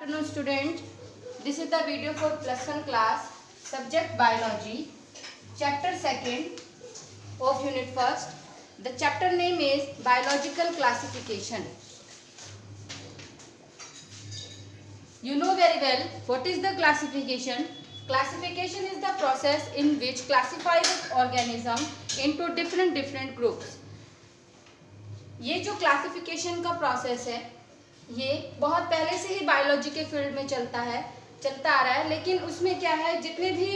afternoon student. This is the video for plus 1 class, subject biology, chapter 2nd of unit 1st. The chapter name is biological classification. You know very well what is the classification. Classification is the process in which classifies organism into different groups. ये जो classification का process है ये बहुत पहले से ही biology के field में चलता आ रहा है, लेकिन उसमें क्या है, जितने भी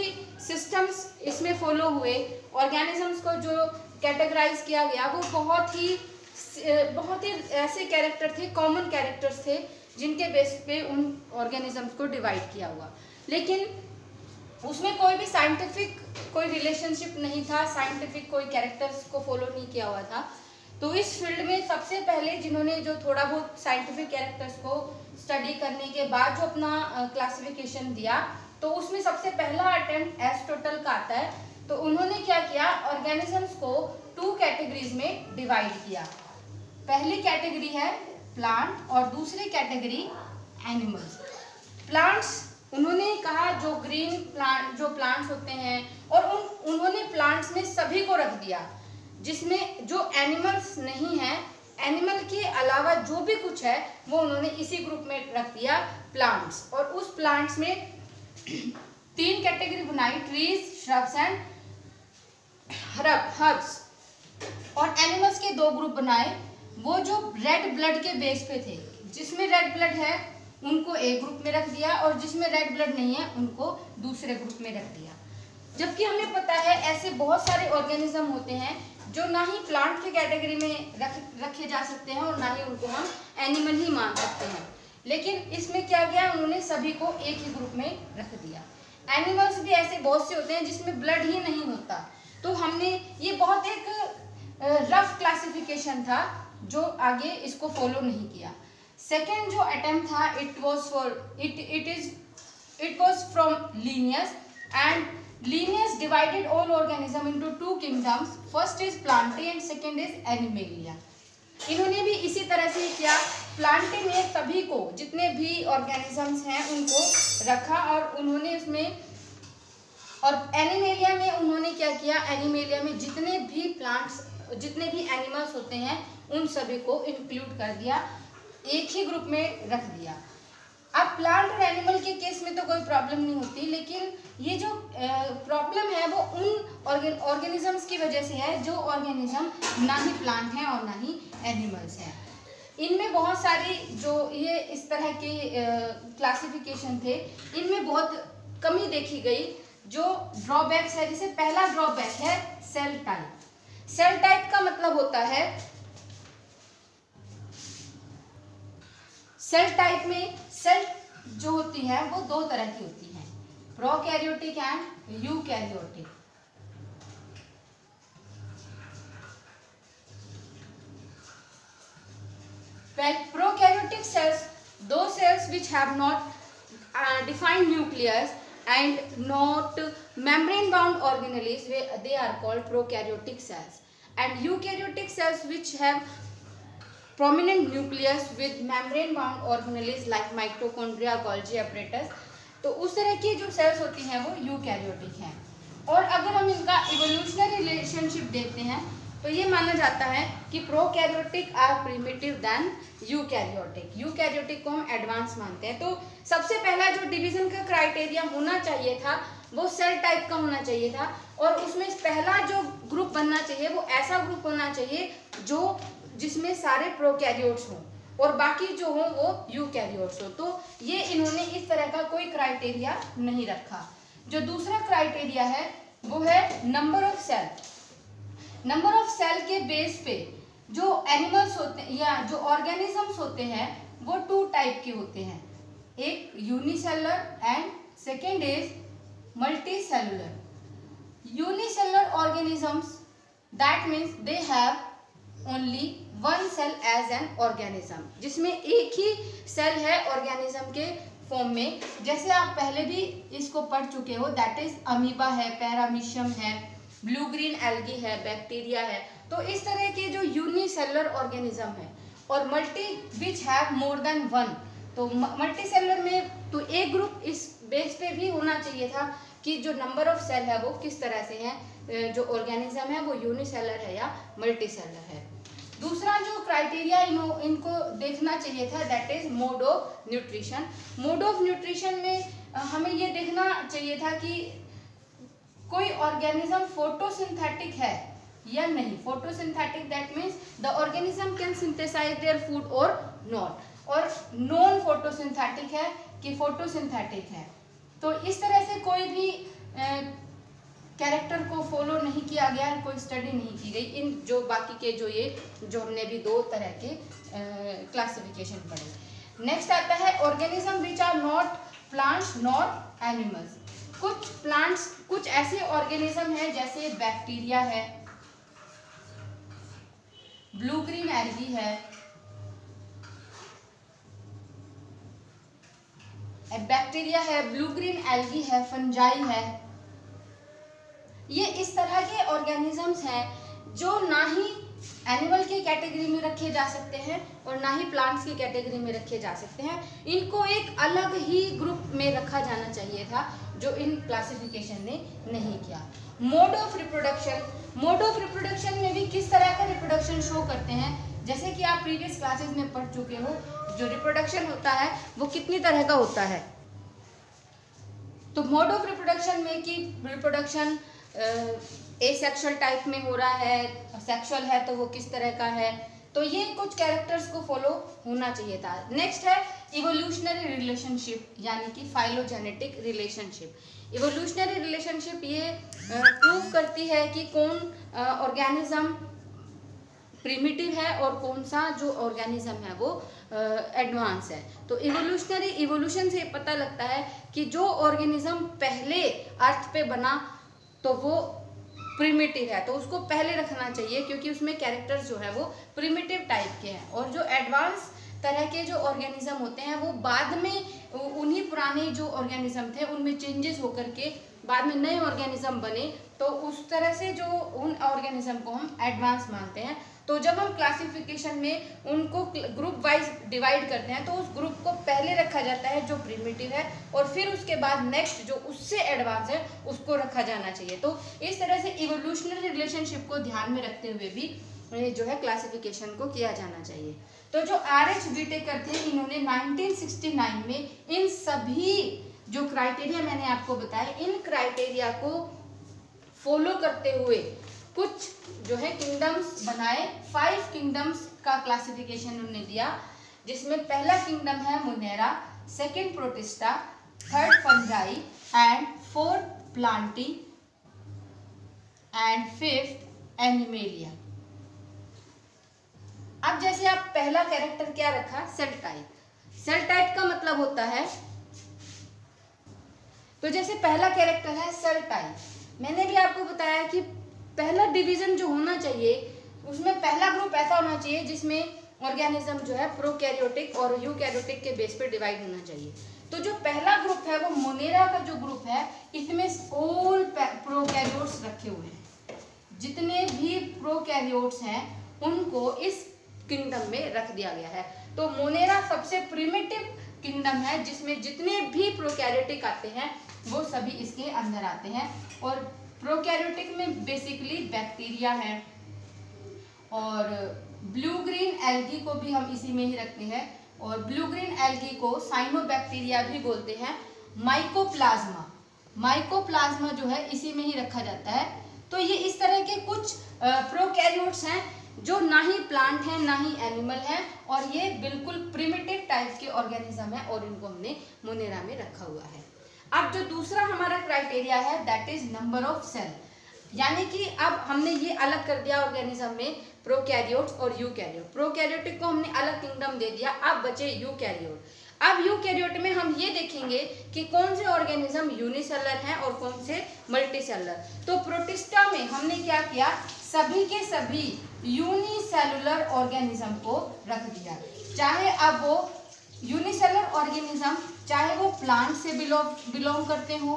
सिस्टम्स इसमें फॉलो हुए, ऑर्गेनिजम्स को जो कैटेगराइज किया गया वो बहुत ही ऐसे कैरेक्टर थे, कॉमन कैरेक्टर्स थे जिनके बेस पे उन ऑर्गेनिजम्स को डिवाइड किया हुआ। लेकिन उसमें कोई भी साइंटिफिक कोई रिलेशनशिप नहीं था, साइंटिफिक कोई कैरेक्टर्स को फॉलो नहीं किया हुआ था। तो इस फील्ड में सबसे पहले जिन्होंने जो थोड़ा बहुत साइंटिफिक कैरेक्टर्स को स्टडी करने के बाद जो अपना क्लासिफिकेशन दिया, तो उसमें सबसे पहला अटेम्प्ट एरिस्टोटल का आता है। तो उन्होंने क्या किया, ऑर्गेनिजम्स को 2 कैटेगरीज में डिवाइड किया। पहली कैटेगरी है प्लांट और दूसरी कैटेगरी एनिमल्स। प्लांट्स उन्होंने कहा जो ग्रीन प्लांट जो प्लांट्स होते हैं, और उन्होंने प्लांट्स में सभी को रख दिया, जिसमें जो एनिमल्स नहीं है, एनिमल के अलावा जो भी कुछ है वो उन्होंने इसी ग्रुप में रख दिया, प्लांट्स। और उस प्लांट्स में 3 कैटेगरी बनाई, ट्रीज, श्रब्स एंड हर्ब्स। और एनिमल्स के 2 ग्रुप बनाए, वो जो रेड ब्लड के बेस पे थे, जिसमें रेड ब्लड है उनको एक ग्रुप में रख दिया और जिसमें रेड ब्लड नहीं है उनको दूसरे ग्रुप में रख दिया। जबकि हमें पता है ऐसे बहुत सारे ऑर्गेनिज्म होते हैं जो ना ही प्लांट की कैटेगरी में रखे जा सकते हैं और ना ही उनको हम एनिमल ही मान सकते हैं। लेकिन इसमें क्या किया, उन्होंने सभी को एक ही ग्रुप में रख दिया। एनिमल्स भी ऐसे बहुत से होते हैं जिसमें ब्लड ही नहीं होता। तो हमने ये बहुत एक रफ क्लासिफिकेशन था जो आगे इसको फॉलो नहीं किया। सेकेंड जो अटेम्प्ट था, it was from Linnaeus, and Linnaeus divided all organism into 2 kingdoms. First is Plantae and second is Animalia. इन्होंने भी इसी तरह से किया। प्लांटे में सभी को, जितने भी ऑर्गेनिजम्स हैं उनको रखा, और उन्होंने उसमें, और एनिमेलिया में उन्होंने क्या किया, एनिमेलिया में जितने भी प्लांट्स, जितने भी एनिमल्स होते हैं उन सभी को इंक्लूड कर दिया, एक ही ग्रुप में रख दिया। अब प्लांट और एनिमल के केस में तो कोई प्रॉब्लम नहीं होती, लेकिन ये जो प्रॉब्लम है वो उन ऑर्गेनिजम्स की वजह से है जो ऑर्गेनिज्म ना ही प्लांट हैं और ना ही एनिमल्स हैं। इनमें बहुत सारी जो ये इस तरह के क्लासिफिकेशन थे, इनमें बहुत कमी देखी गई। जो ड्रॉबैक्स है, जैसे पहला ड्रॉबैक है सेल टाइप। सेल टाइप का मतलब होता है, सेल टाइप में सेल जो होती है वो 2 तरह की होती है, prokaryotic and eukaryotic. Prokaryotic cells, those cells which have not defined nucleus and not membrane bound organelles, they are called prokaryotic cells. And eukaryotic cells which have prominent nucleus with membrane bound organelles like mitochondria, Golgi apparatus, तो उस तरह की जो sales होती हैं वो eukaryotic हैं। और अगर हम इनका इवोल्यूशनरी रिलेशनशिप देखते हैं तो ये माना जाता है कि prokaryotic are primitive than eukaryotic. Eukaryotic को हम एडवांस मानते हैं। तो सबसे पहला जो डिवीजन का क्राइटेरिया होना चाहिए था वो सेल टाइप का होना चाहिए था, और उसमें पहला जो ग्रुप बनना चाहिए वो ऐसा ग्रुप होना चाहिए जो जिसमें सारे प्रोकैरियोट्स हों और बाकी जो हों वो यूकैरियोट्स हो। तो ये इन्होंने इस तरह का कोई क्राइटेरिया नहीं रखा। जो दूसरा क्राइटेरिया है वो है number of cell. Number of cell के बेस पे जो एनिमल्स होते हैं या जो ऑर्गेनिजम्स होते हैं वो 2 टाइप के होते हैं, एक unicellular and second is multicellular. Unicellular organisms, that means they have only 1 cell as an organism, जिसमें एक ही सेल है ऑर्गेनिज्म के फॉर्म में। जैसे आप पहले भी इसको पढ़ चुके हो, दैट इज अमीबा है, पैरामीशियम है, ब्लू ग्रीन एल्गी है, बैक्टीरिया है। तो इस तरह के जो यूनिसेलुलर ऑर्गेनिज्म है, और multi which have more than 1, तो मल्टी सेलुलर में तो एक ग्रुप इस बेस पे भी होना चाहिए था कि जो नंबर ऑफ सेल है वो किस तरह से है, जो ऑर्गेनिज्म है वो यूनिसेलर है या मल्टीसेलर है। दूसरा जो क्राइटेरिया इनको देखना चाहिए था that is mode of nutrition. Mode of nutrition में हमें ये देखना चाहिए था कि कोई ऑर्गेनिज्म फोटोसिंथेटिक है या नहीं। Photosynthetic that means the organism can synthesize their food और नॉट, और नॉन फोटोसिंथेटिक है कि फोटोसिंथेटिक है। तो इस तरह से कोई भी कैरेक्टर को फॉलो नहीं किया गया है, कोई स्टडी नहीं की गई इन जो बाकी के जो हमने भी दो तरह के क्लासिफिकेशन पढ़े। नेक्स्ट आता है organism which are not plants not animals. कुछ प्लांट्स, कुछ ऐसे ऑर्गेनिज्म है जैसे बैक्टीरिया है, ब्लू ग्रीन एल्गी है, बैक्टीरिया है, ब्लू ग्रीन एल्गी है, फंजाई है। ये इस तरह के ऑर्गेनिजम्स हैं जो ना ही एनिमल की कैटेगरी में रखे जा सकते हैं और ना ही प्लांट्स की कैटेगरी में रखे जा सकते हैं। इनको एक अलग ही ग्रुप में रखा जाना चाहिए था जो इन क्लासिफिकेशन ने नहीं किया। Mode of reproduction, mode of reproduction में भी किस तरह का रिप्रोडक्शन शो करते हैं, जैसे कि आप प्रीवियस क्लासेस में पढ़ चुके हो, जो रिप्रोडक्शन होता है वो कितनी तरह का होता है। तो मोड ऑफ रिप्रोडक्शन में कि रिप्रोडक्शन एसेक्सुअल टाइप में हो रहा है, सेक्सुअल है तो वो किस तरह का है, तो ये कुछ कैरेक्टर्स को फॉलो होना चाहिए था। नेक्स्ट है इवोल्यूशनरी रिलेशनशिप यानी कि फाइलोजेनेटिक रिलेशनशिप। इवोल्यूशनरी रिलेशनशिप ये प्रूव करती है कि कौन ऑर्गेनिज्म प्रिमिटिव है और कौन सा जो ऑर्गेनिज्म है वो एडवांस है। तो इवोल्यूशन से पता लगता है कि जो ऑर्गेनिज्म पहले अर्थ पे बना तो वो प्रिमिटिव है, तो उसको पहले रखना चाहिए क्योंकि उसमें कैरेक्टर्स जो है वो प्रिमिटिव टाइप के हैं। और जो एडवांस तरह के जो ऑर्गेनिज्म होते हैं वो बाद में उन्हीं पुराने जो ऑर्गेनिज्म थे उनमें चेंजेस होकर के बाद में नए ऑर्गेनिज्म बने, तो उस तरह से जो उन ऑर्गेनिज्म को हम एडवांस मानते हैं। तो जब हम क्लासिफिकेशन में उनको ग्रुप वाइज डिवाइड करते हैं तो उस ग्रुप को पहले रखा जाता है जो प्रिमिटिव है और फिर उसके बाद नेक्स्ट जो उससे एडवांस है उसको रखा जाना चाहिए। तो इस तरह से इवोल्यूशनरी रिलेशनशिप को ध्यान में रखते हुए भी जो है क्लासिफिकेशन को किया जाना चाहिए। तो जो RH व्हिटेकर थे इन्होंने 1969 में इन सभी जो क्राइटेरिया मैंने आपको बताया, इन क्राइटेरिया को फॉलो करते हुए कुछ जो है किंगडम्स बनाए। 5 किंगडम्स का क्लासिफिकेशन उन्होंने दिया, जिसमें पहला किंगडम है Monera, second protista, third fungi and fourth Plantae and fifth animalia. अब जैसे आप पहला कैरेक्टर क्या रखा, सेल टाइप। सेल टाइप का मतलब होता है, तो जैसे पहला कैरेक्टर है सेल टाइप, मैंने भी आपको बताया कि पहला डिवीजन जो होना चाहिए उसमें पहला ग्रुप ऐसा होना चाहिए जिसमें ऑर्गेनिज्म जो है प्रोकैरियोटिक और यूकैरियोटिक के बेस पे डिवाइड होना चाहिए। तो जो पहला ग्रुप है वो मोनेरा का जो ग्रुप है इसमें ऑल प्रोकैरियोट्स रखे हुए हैं। जितने भी प्रोकैरियोट्स हैं उनको इस किंगडम में रख दिया गया है। तो मोनेरा सबसे प्रिमिटिव किंगडम है जिसमें जितने भी प्रोकैरियोटिक आते हैं वो सभी इसके अंदर आते हैं। और प्रोकैरियोटिक में बेसिकली बैक्टीरिया है और ब्लू ग्रीन एल्गी को भी हम इसी में ही रखते हैं, और ब्लू ग्रीन एल्गी को साइनोबैक्टीरिया भी बोलते हैं। माइकोप्लाज्मा जो है इसी में ही रखा जाता है। तो ये इस तरह के कुछ प्रोकैरियोट्स हैं जो ना ही प्लांट है ना ही एनिमल है और ये बिल्कुल प्रिमिटिव टाइप के ऑर्गेनिज्म है और इनको हमने मोनेरा में रखा हुआ है। अब जो दूसरा हमारा क्राइटेरिया है that is number of cell, यानी कि अब हमने ये अलग कर दिया ऑर्गेनिज्म में प्रोकैरियोट्स और यूकैरियोट। प्रोकैरियोटिक को हमने अलग किंगडम दे दिया, अब बचे यूकैरियोट। अब यूकैरियोट में हम ये देखेंगे कि कौन से ऑर्गेनिज्म यूनिसेलर हैं और कौन से मल्टीसेलर। तो प्रोटिस्टा में हमने क्या किया, सभी के सभी यूनिसेलुलर ऑर्गेनिज्म को रख दिया, चाहे अब वो यूनिसेलर ऑर्गेनिज्म चाहे वो प्लांट से बिलोंग करते हो,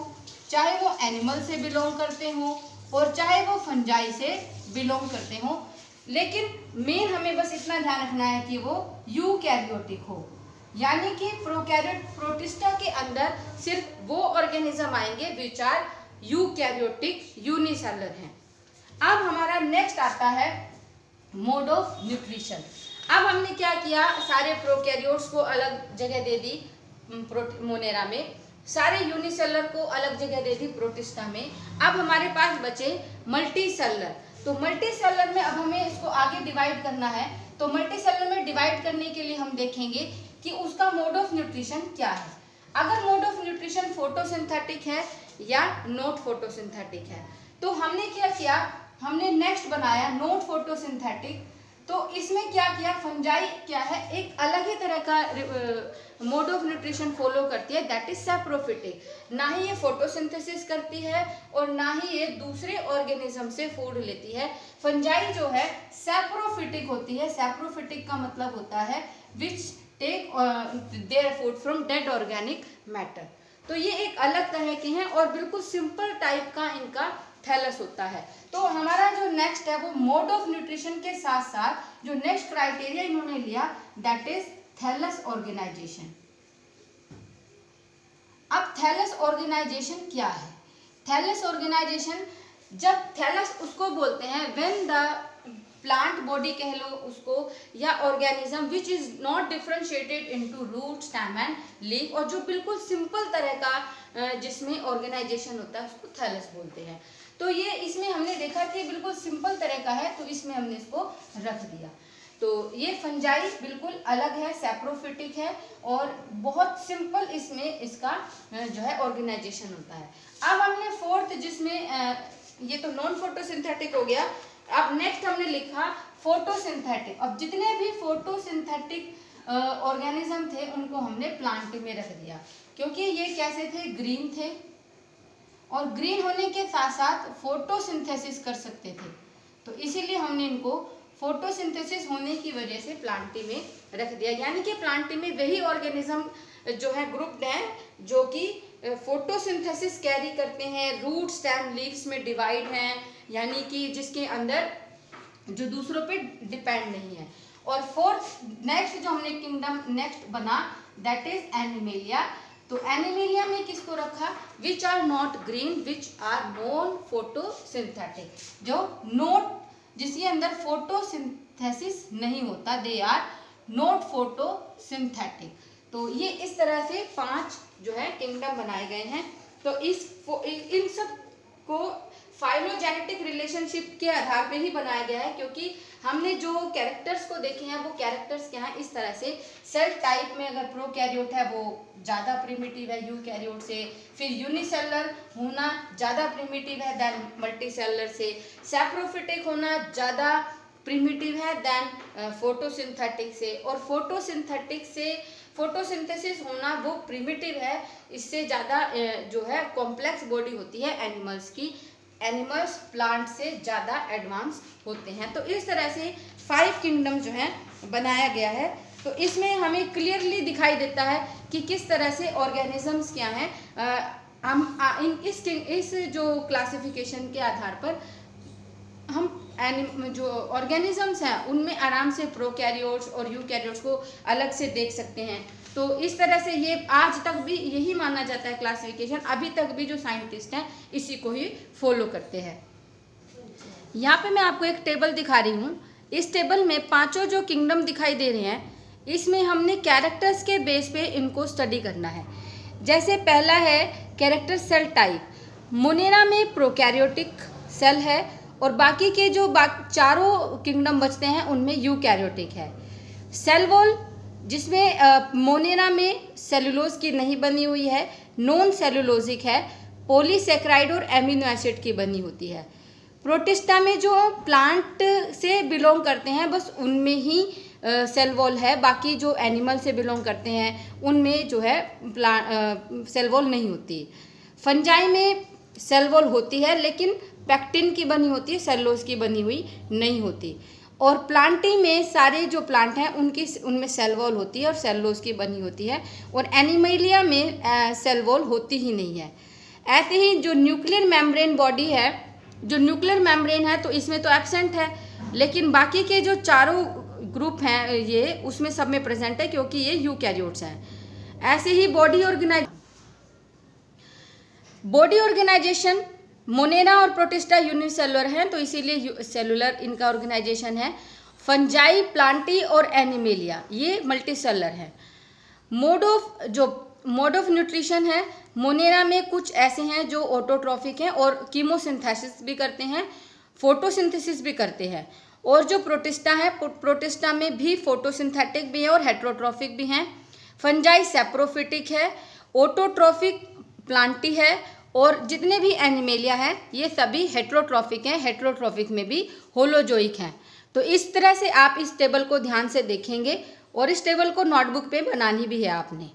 चाहे वो एनिमल से बिलोंग करते हो और चाहे वो फंजाई से बिलोंग करते हो, लेकिन मेन हमें बस इतना ध्यान रखना है कि वो यूकैरियोटिक हो, यानी कि प्रोकैरियोट प्रोटिस्टा के अंदर सिर्फ वो ऑर्गेनिज्म आएंगे विच आर यूकैरियोटिक यूनिसेलुलर हैं। अब हमारा नेक्स्ट आता है मोड ऑफ न्यूट्रिशन। अब हमने क्या किया, सारे प्रोकैरियोट्स को अलग जगह दे दी मोनेरा में, सारे यूनिसेलुलर को अलग जगह दे दी प्रोटिस्टा में। अब हमारे पास बचे मल्टीसेलुलर। तो मल्टीसेलुलर में अब हमें इसको आगे डिवाइड करना है। तो मल्टीसेलुलर में डिवाइड करने के लिए हम देखेंगे कि उसका मोड ऑफ न्यूट्रिशन क्या है। अगर मोड ऑफ न्यूट्रिशन फोटोसिंथेटिक है या नॉट फोटोसिंथेटिक है, तो हमने क्या किया, हमने नेक्स्ट बनाया नॉट फोटोसिंथेटिक। तो इसमें क्या किया, फंजाई क्या है, एक अलग ही तरह का मोड ऑफ न्यूट्रिशन फॉलो करती है, दैट इज सैप्रोफिटिक। ना ही ये फोटोसिंथेसिस करती है और ना ही ये दूसरे ऑर्गेनिज्म से फूड लेती है। फंजाई जो है सैप्रोफिटिक होती है। सैप्रोफिटिक का मतलब होता है which take their food from dead organic matter. तो ये एक अलग तरह के हैं और बिल्कुल सिंपल टाइप का इनका थैलस होता है। तो हमारा जो नेक्स्ट है वो मोड ऑफ न्यूट्रिशन के साथ साथ जो नेक्स्ट क्राइटेरिया इन्होंने लिया दैट इज थैलस ऑर्गेनाइजेशन। अब थैलस ऑर्गेनाइजेशन क्या है? थैलस ऑर्गेनाइजेशन, जब थैलस उसको बोलते हैं व्हेन द प्लांट बॉडी कह लो उसको, या organism which is not differentiated into root, stem and leaf, और जो बिल्कुल सिंपल तरह का जिसमें ऑर्गेनाइजेशन होता है उसको थैलस बोलते हैं। तो ये इसमें हमने देखा कि बिल्कुल सिंपल तरह का है, तो इसमें हमने इसको रख दिया। तो ये फंजाई बिल्कुल अलग है, सैप्रोफिटिक है और बहुत सिंपल इसमें इसका जो है ऑर्गेनाइजेशन होता है। अब हमने फोर्थ जिसमें ये तो नॉन फोटोसिंथेटिक हो गया। अब नेक्स्ट हमने लिखा फोटोसिंथेटिक। अब जितने भी फोटोसिंथेटिक ऑर्गेनिज्म थे उनको हमने प्लांट में रख दिया, क्योंकि ये कैसे थे, ग्रीन थे और ग्रीन होने के साथ साथ फोटोसिंथेसिस कर सकते थे। तो इसीलिए हमने इनको फोटोसिंथेसिस होने की वजह से प्लांटी में रख दिया। यानी कि प्लांटी में वही ऑर्गेनिज्म जो है ग्रुप्ड हैं जो कि फोटोसिंथेसिस कैरी करते हैं, रूट, स्टेम, लीव्स में डिवाइड हैं, यानी कि जिसके अंदर जो दूसरों पे डिपेंड नहीं है। और फोर्थ नेक्स्ट जो हमने किंगडम नेक्स्ट बना दैट इज एनिमेलिया। तो एनिमेलिया में किसको रखा, which are not green, which are non photosynthetic, जो नॉट जिसके अंदर फोटोसिंथेसिस नहीं होता, दे आर नॉट फोटोसिंथेटिक। तो ये इस तरह से 5 जो है किंगडम बनाए गए हैं। तो इन सब को फाइलोजेनेटिक रिलेशनशिप के आधार पे ही बनाया गया है, क्योंकि हमने जो कैरेक्टर्स को देखे हैं वो कैरेक्टर्स क्या हैं, इस तरह से सेल टाइप में अगर प्रोकैरियोट है वो ज़्यादा प्रिमिटिव है यूकैरियोट से, फिर यूनिसेलुलर होना ज़्यादा प्रिमिटिव है देन मल्टीसेलुलर से, सैप्रोफिटिक होना ज़्यादा प्रिमिटिव है देन फोटोसिंथेटिक से, और फोटोसिंथेटिक से फोटोसिंथेसिस होना वो प्रिमिटिव है, इससे ज़्यादा जो है कॉम्प्लेक्स बॉडी होती है एनिमल्स की। एनिमल्स प्लांट से ज़्यादा एडवांस होते हैं। तो इस तरह से 5 किंगडम जो है बनाया गया है। तो इसमें हमें क्लियरली दिखाई देता है कि किस तरह से ऑर्गेनिजम्स क्या हैं। हम इस जो क्लासिफिकेशन के आधार पर हम जो ऑर्गेनिजम्स हैं उनमें आराम से प्रोकैरियोट्स और यूकैरियोट्स को अलग से देख सकते हैं। तो इस तरह से ये आज तक भी यही माना जाता है क्लासिफिकेशन, अभी तक भी जो साइंटिस्ट हैं इसी को ही फॉलो करते हैं। यहाँ पे मैं आपको एक टेबल दिखा रही हूँ। इस टेबल में 5 जो किंगडम दिखाई दे रहे हैं, इसमें हमने कैरेक्टर्स के बेस पे इनको स्टडी करना है। जैसे पहला है कैरेक्टर सेल टाइप। मोनेरा में प्रोकैरियोटिक सेल है और बाकी के जो चारों किंगडम बचते हैं उनमें यूकैरियोटिक है। सेल वॉल जिसमें मोनेरा में सेलुलोज की नहीं बनी हुई है, नॉन सेलुलोजिक है, पॉलीसेक्राइड और एमिनो एसिड की बनी होती है। प्रोटिस्टा में जो प्लांट से बिलोंग करते हैं बस उनमें ही सेल वॉल है, बाकी जो एनिमल से बिलोंग करते हैं उनमें जो है सेल वॉल नहीं होती। फंजाई में सेल वॉल होती है लेकिन पैक्टिन की बनी होती है, सेलुलोज की बनी हुई नहीं होती। और प्लांटी में सारे जो प्लांट हैं उनमें सेल वॉल होती है और सेलुलोज की बनी होती है, और एनिमेलिया में सेल वॉल होती ही नहीं है। ऐसे ही जो न्यूक्लियर मेम्ब्रेन बॉडी है, जो न्यूक्लियर मेम्ब्रेन है तो इसमें तो एब्सेंट है, लेकिन बाकी के जो चारों ग्रुप हैं ये उसमें सब में प्रेजेंट है क्योंकि ये यूकैरियोट्स हैं। ऐसे ही body organise body organisation, Monera और प्रोटिस्टा यूनिसेलुलर हैं, तो इसीलिए सेलुलर इनका ऑर्गेनाइजेशन है। फंजाई, प्लांटी और एनिमेलिया ये मल्टीसेलुलर है। मोड ऑफ न्यूट्रिशन है, मोनेरा में कुछ ऐसे हैं जो ऑटोट्रॉफिक हैं और कीमोसिंथेसिस भी करते हैं, फोटोसिंथेसिस भी करते हैं। और जो प्रोटिस्टा है, प्रोटिस्टा में भी फोटोसिंथेटिक भी है और हेट्रोट्रॉफिक भी हैं। फंजाई सेप्रोफिटिक है, ऑटोट्रॉफिक प्लांटी है, और जितने भी एनिमेलिया है ये सभी हेट्रोट्रॉफिक हैं, हेट्रोट्रॉफिक में भी होलोजोइक हैं। तो इस तरह से आप इस टेबल को ध्यान से देखेंगे और इस टेबल को नोटबुक पे बनानी भी है आपने।